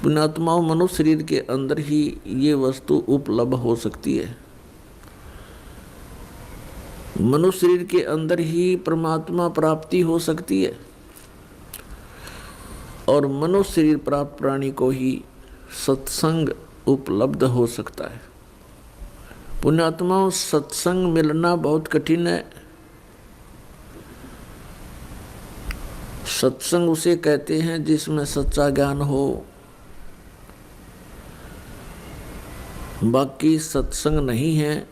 पुण्यात्माओं, मनुष्य शरीर के अंदर ही ये वस्तु उपलब्ध हो सकती है। मनुष्य शरीर के अंदर ही परमात्मा प्राप्ति हो सकती है और मनुष्य शरीर प्राप्त प्राणी को ही सत्संग उपलब्ध हो सकता है। पुण्यात्माओं, सत्संग मिलना बहुत कठिन है। सत्संग उसे कहते हैं जिसमें सच्चा ज्ञान हो। बाकी सत्संग नहीं है।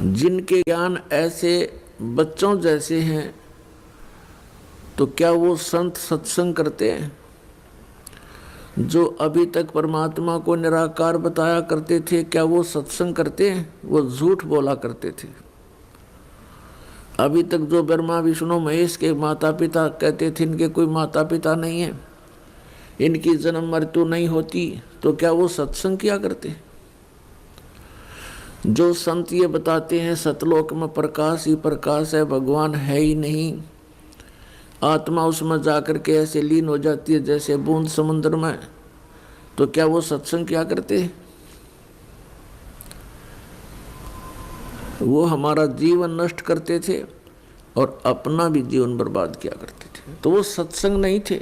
जिनके ज्ञान ऐसे बच्चों जैसे हैं, तो क्या वो संत सत्संग करते हैं? जो अभी तक परमात्मा को निराकार बताया करते थे, क्या वो सत्संग करते हैं? वो झूठ बोला करते थे। अभी तक जो ब्रह्मा विष्णु महेश के माता पिता कहते थे इनके कोई माता पिता नहीं है, इनकी जन्म मृत्यु नहीं होती, तो क्या वो सत्संग किया करते? जो संत ये बताते हैं सतलोक में प्रकाश ही प्रकाश है, भगवान है ही नहीं, आत्मा उसमें जाकर के ऐसे लीन हो जाती है जैसे बूंद समुद्र में, तो क्या वो सत्संग किया करते? वो हमारा जीवन नष्ट करते थे और अपना भी जीवन बर्बाद किया करते थे, तो वो सत्संग नहीं थे।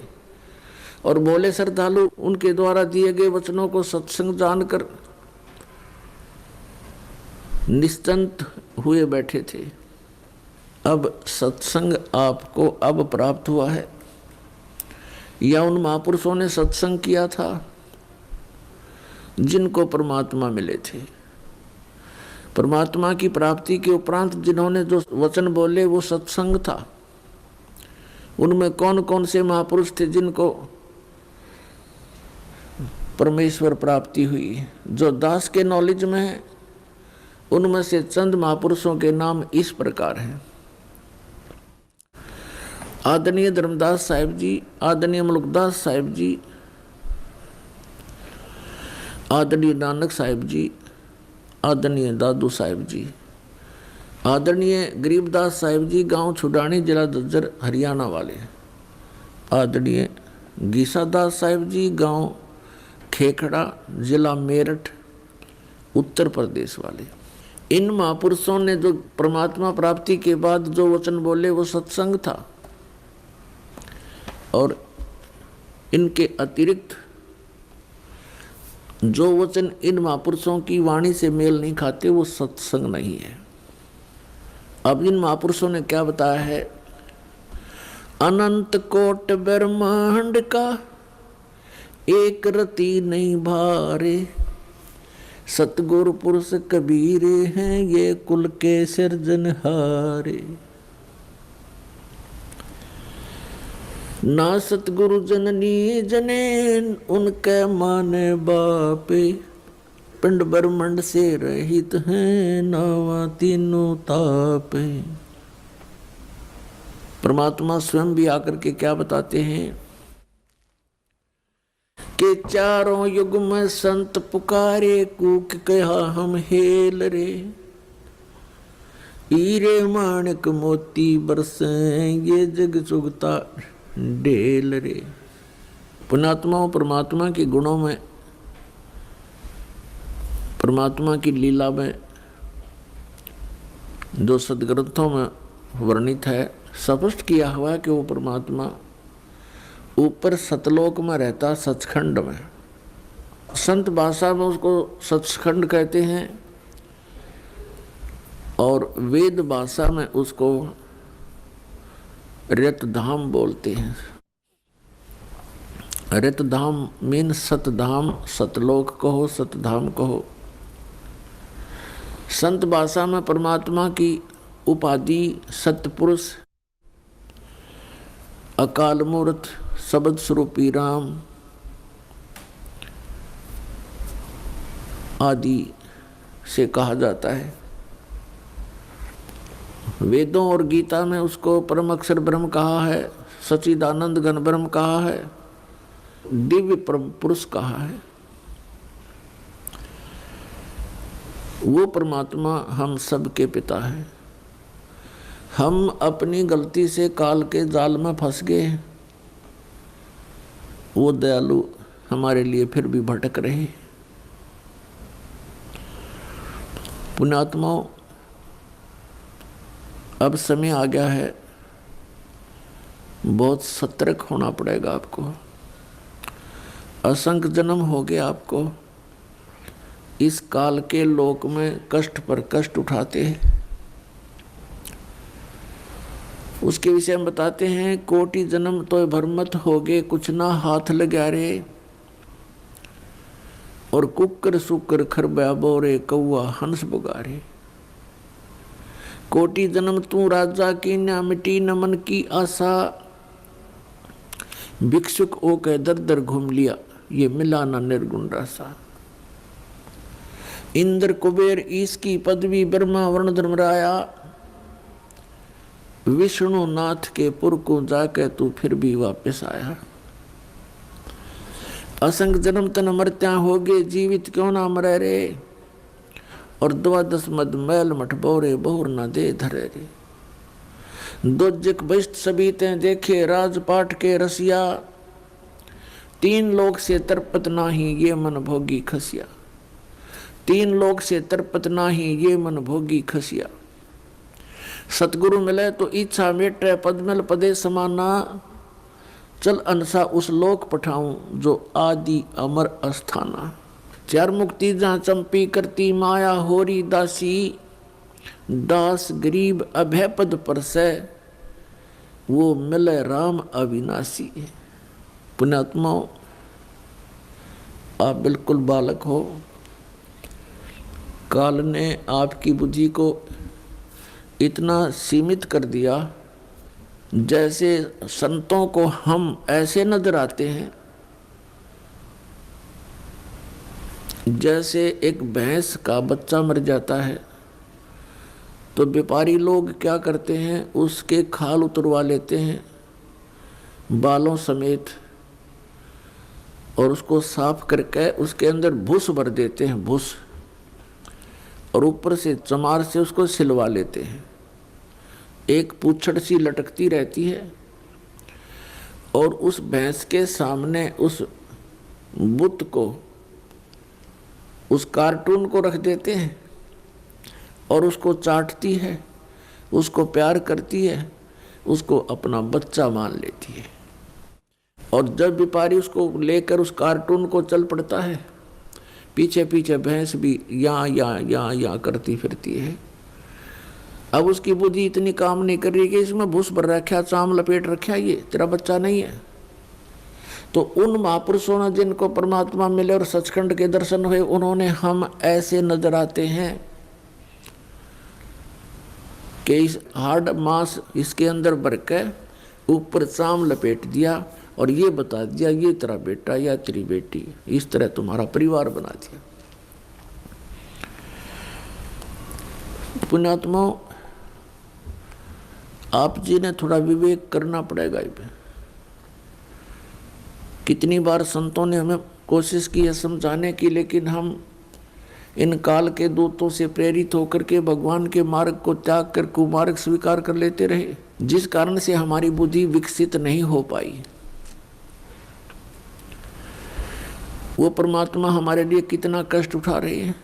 और बोले श्रद्धालु उनके द्वारा दिए गए वचनों को सत्संग जानकर निश्चिंत हुए बैठे थे। अब सत्संग आपको अब प्राप्त हुआ है या उन महापुरुषों ने सत्संग किया था जिनको परमात्मा मिले थे? परमात्मा की प्राप्ति के उपरांत जिन्होंने जो वचन बोले वो सत्संग था। उनमें कौन कौन से महापुरुष थे जिनको परमेश्वर प्राप्ति हुई? जो दास के नॉलेज में है उनमें से चंद महापुरुषों के नाम इस प्रकार हैं। आदरणीय धर्मदास साहिब जी, आदरणीय मुल्कदास साहिब जी, आदरणीय नानक साहिब जी, आदरणीय दादू साहिब जी, आदरणीय गरीबदास साहिब जी, गांव छुडानी, जिला झज्जर, हरियाणा वाले, आदरणीय गीसादास साहिब जी, गांव खेखड़ा, जिला मेरठ, उत्तर प्रदेश वाले। इन महापुरुषों ने जो परमात्मा प्राप्ति के बाद जो वचन बोले वो सत्संग था, और इनके अतिरिक्त जो वचन इन महापुरुषों की वाणी से मेल नहीं खाते वो सत्संग नहीं है। अब इन महापुरुषों ने क्या बताया है? अनंत कोट ब्रह्मांड का एक रति नहीं भारे, सतगुरु पुरुष कबीरे हैं ये कुल के सिरजनहारे। ना सतगुरु जननी जने उनके माने बापे, पिंड ब्रह्मंड से रहित हैं नावा तीनों तापे। परमात्मा स्वयं भी आकर के क्या बताते हैं कि चारों युग में संत पुकारे, कूक कहा हम हेल रे, हीरे माणिक मोती बरसे ये जग चुगता डेल रे। पुण्यात्माओं, परमात्मा के गुणों में, परमात्मा की लीला में जो सदग्रंथों में वर्णित है, स्पष्ट किया हुआ है कि वो परमात्मा ऊपर सतलोक में रहता, सचखंड में। संत भाषा में उसको सचखंड कहते हैं और वेद भाषा में उसको रतधाम बोलते हैं। रतधाम मीन सतधाम, सतलोक कहो, सतधाम कहो। संत भाषा में परमात्मा की उपाधि सतपुरुष, अकाल मूर्त, शब्द स्वरूपी राम आदि से कहा जाता है। वेदों और गीता में उसको परम अक्षर ब्रह्म कहा है, सच्चिदानंद घन ब्रह्म कहा है, दिव्य परम पुरुष कहा है। वो परमात्मा हम सब के पिता है। हम अपनी गलती से काल के जाल में फंस गए हैं। वो दयालु हमारे लिए फिर भी भटक रहे। पुण्यात्माओं, अब समय आ गया है, बहुत सतर्क होना पड़ेगा आपको। असंख्य जन्म हो गए आपको इस काल के लोक में कष्ट पर कष्ट उठाते हैं। उसके विषय में बताते हैं, कोटि जन्म तो भरमत हो गए, कुछ ना हाथ लगा रे। और कुकर सुकर खरबा बोरे, कौआ हंस बुगारे। कोटि जन्म तू राजा की, न मिटी न मन की आशा। भिक्षुक ओ के दर दर घूम लिया, ये मिला ना निर्गुण रासा। इंद्र कुबेर ईश की पदवी, ब्रह्मा वर्ण धर्मराया। विष्णु नाथ के पुर को जाके तू फिर भी वापस आया। असंग जन्म तन मरत्या हो गए, जीवित क्यों ना मरे रे। और 12 मद मैल मठ बोरे, बहुर न दे धरे रे। दोजक बहिष्ट सभी ते देखे, राजपाट के रसिया। 3 लोक से तरपत नाही, ये मन भोगी खसिया। 3 लोक से तरपत नाही, ये मन भोगी खसिया। सतगुरु मिले तो इच्छा मेटे, पदमल पदे समाना। चल अनसा उस लोक पठाऊं, जो आदि अमर अस्थाना। 4 मुक्ति जहाँ चंपी करती, माया होरी दासी। दास गरीब अभय पद पर से, वो मिले राम अविनाशी। पुण्यात्माओं, आप बिल्कुल बालक हो। काल ने आपकी बुद्धि को इतना सीमित कर दिया, जैसे संतों को हम ऐसे नजर आते हैं जैसे एक भैंस का बच्चा मर जाता है तो व्यापारी लोग क्या करते हैं, उसके खाल उतरवा लेते हैं बालों समेत, और उसको साफ करके उसके अंदर भूस भर देते हैं, भूस, और ऊपर से चमार से उसको सिलवा लेते हैं। एक पूंछड़ सी लटकती रहती है, और उस भैंस के सामने उस बुत को, उस कार्टून को रख देते हैं, और उसको चाटती है, उसको प्यार करती है, उसको अपना बच्चा मान लेती है। और जब व्यापारी उसको लेकर उस कार्टून को चल पड़ता है, पीछे पीछे भैंस भी यहाँ करती फिरती है। अब उसकी बुद्धि इतनी काम नहीं कर रही कि इसमें भूस भर रखा, चाम लपेट रखा, ये तेरा बच्चा नहीं है। तो उन महापुरुषों ने जिनको परमात्मा मिले और सचखंड के दर्शन हुए, उन्होंने हम ऐसे नजर आते हैं कि इस हार्ड मांस इसके अंदर भर के ऊपर चाम लपेट दिया और ये बता दिया, ये तेरा बेटा या तेरी बेटी, इस तरह तुम्हारा परिवार बना दिया। पुण्यात्माओं, आप जी ने थोड़ा विवेक करना पड़ेगा। कितनी बार संतों ने हमें कोशिश की है समझाने की, लेकिन हम इन काल के दूतों से प्रेरित होकर के भगवान के मार्ग को त्याग कर कुमार्ग स्वीकार कर लेते रहे, जिस कारण से हमारी बुद्धि विकसित नहीं हो पाई। वो परमात्मा हमारे लिए कितना कष्ट उठा रहे हैं।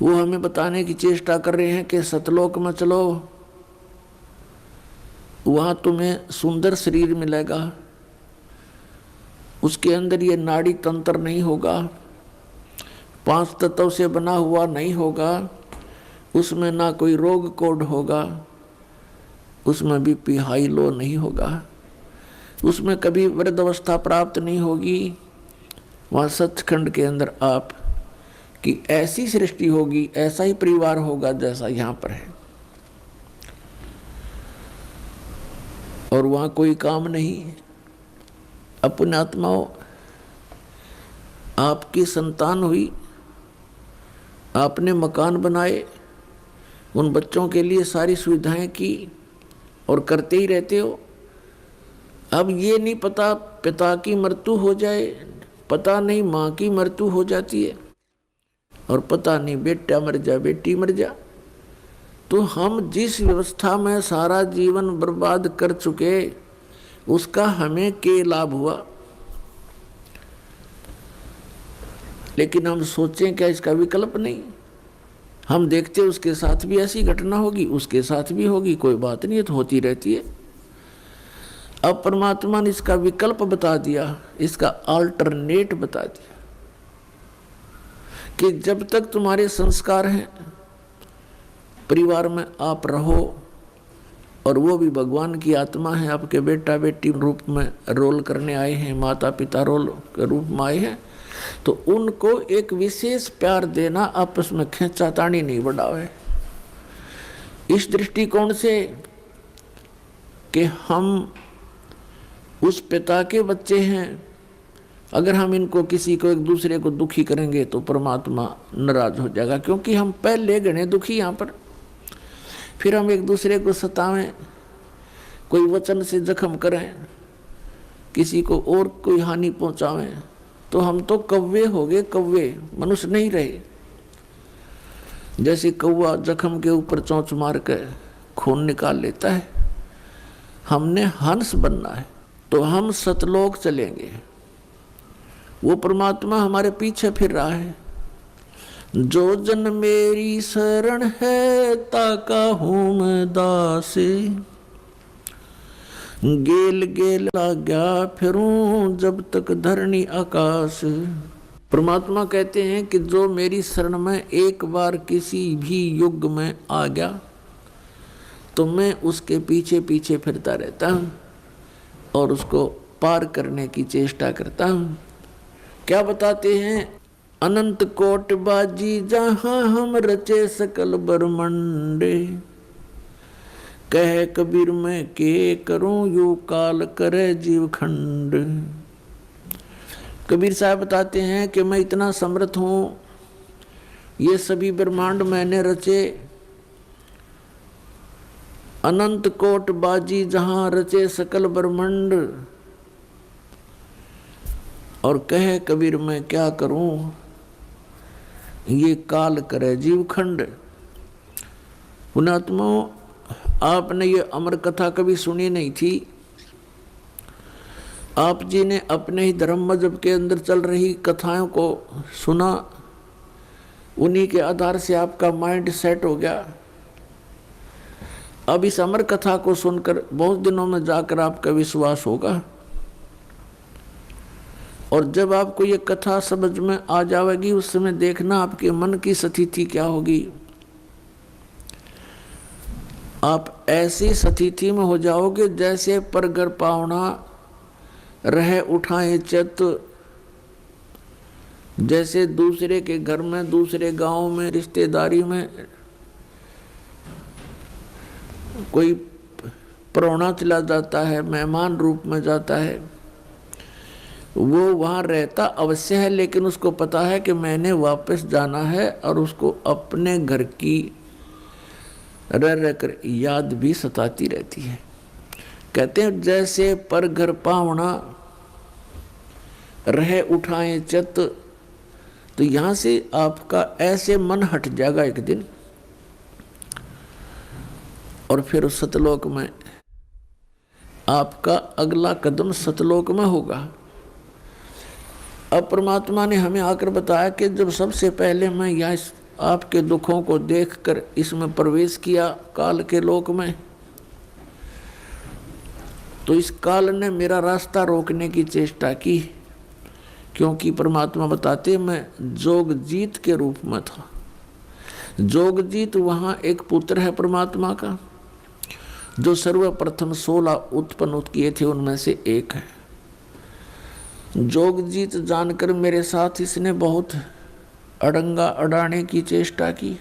वो हमें बताने की चेष्टा कर रहे हैं कि सतलोक में चलो, वहां तुम्हें सुंदर शरीर मिलेगा, उसके अंदर ये नाड़ी तंत्र नहीं होगा, 5 तत्व से बना हुआ नहीं होगा, उसमें ना कोई रोग कोड होगा, उसमें बीपी हाई लो नहीं होगा, उसमें कभी वृद्ध अवस्था प्राप्त नहीं होगी। वहाँ सचखंड के अंदर आप की ऐसी सृष्टि होगी, ऐसा ही परिवार होगा जैसा यहाँ पर है, और वहाँ कोई काम नहीं। अपने आत्माओं, आपकी संतान हुई, आपने मकान बनाए, उन बच्चों के लिए सारी सुविधाएं की और करते ही रहते हो। अब ये नहीं पता पिता की मृत्यु हो जाए, पता नहीं माँ की मृत्यु हो जाती है, और पता नहीं बेटा मर जा, बेटी मर जा। तो हम जिस व्यवस्था में सारा जीवन बर्बाद कर चुके, उसका हमें के लाभ हुआ। लेकिन हम सोचें क्या इसका विकल्प नहीं? हम देखते उसके साथ भी ऐसी घटना होगी, उसके साथ भी होगी, कोई बात नहीं है, तो होती रहती है। अब परमात्मा ने इसका विकल्प बता दिया, इसका अल्टरनेट बता दिया कि जब तक तुम्हारे संस्कार हैं, परिवार में आप रहो, और वो भी भगवान की आत्मा है, आपके बेटा बेटी रूप में रोल करने आए हैं, माता पिता रोल के रूप में आए हैं, तो उनको एक विशेष प्यार देना, आपस में खींचातानी नहीं बढ़ावे। इस दृष्टिकोण से कि हम उस पिता के बच्चे हैं, अगर हम इनको किसी को एक दूसरे को दुखी करेंगे तो परमात्मा नाराज हो जाएगा, क्योंकि हम पहले गणे दुखी यहाँ पर। फिर हम एक दूसरे को सतावें, कोई वचन से जख्म करें, किसी को और कोई हानि पहुंचावें, तो हम तो कौवे हो गए, कौवे, मनुष्य नहीं रहे। जैसे कौवा जख्म के ऊपर चोंच मार के खून निकाल लेता है, हमने हंस बनना है तो हम सतलोक चलेंगे। वो परमात्मा हमारे पीछे फिर रहा है। जो जन मेरी शरण है, ताका हूँ मैं दासे, गेल गेल लाग्या फिरूं जब तक धरनी आकाश। परमात्मा कहते हैं कि जो मेरी शरण में एक बार किसी भी युग में आ गया तो मैं उसके पीछे पीछे फिरता रहता हूँ और उसको पार करने की चेष्टा करता हूँ। क्या बताते हैं? अनंत कोट बाजी जहाँ हम रचे सकल ब्रह्मंडे, कह कबीर मैं के करूं यू काल करे जीव खंड। कबीर साहब बताते हैं कि मैं इतना समर्थ हूँ, ये सभी ब्रह्मांड मैंने रचे, अनंत कोट बाजी जहाँ रचे सकल ब्रह्मांड, और कहे कबीर मैं क्या करूं ये काल करे जीव खंड। पुणात्माओं, आपने ये अमर कथा कभी सुनी नहीं थी। आप जी ने अपने ही धर्म मजहब के अंदर चल रही कथाओं को सुना, उन्हीं के आधार से आपका माइंड सेट हो गया। अब इस अमर कथा को सुनकर बहुत दिनों में जाकर आपका विश्वास होगा, और जब आपको ये कथा समझ में आ जाएगी उस समय देखना आपके मन की स्थिति क्या होगी। आप ऐसी स्थिति में हो जाओगे जैसे परगर पावना रह उठाए चित, जैसे दूसरे के घर में, दूसरे गांव में, रिश्तेदारी में कोई परौना चला जाता है, मेहमान रूप में जाता है, वो वहाँ रहता अवश्य है, लेकिन उसको पता है कि मैंने वापस जाना है, और उसको अपने घर की रह रहकर याद भी सताती रहती है। कहते हैं जैसे पर घर पावना रह उठाए चित, तो यहाँ से आपका ऐसे मन हट जाएगा एक दिन, और फिर उस सतलोक में आपका अगला कदम सतलोक में होगा। अब परमात्मा ने हमें आकर बताया कि जब सबसे पहले मैं यहाँ आपके दुखों को देखकर इसमें प्रवेश किया काल के लोक में, तो इस काल ने मेरा रास्ता रोकने की चेष्टा की, क्योंकि परमात्मा बताते मैं जोगजीत के रूप में था। जोगजीत वहाँ एक पुत्र है परमात्मा का, जो सर्वप्रथम 16 उत्पन्न किए थे उनमें से एक है। जोगजीत जानकर मेरे साथ इसने बहुत अड़ंगा अड़ाने की चेष्टा की,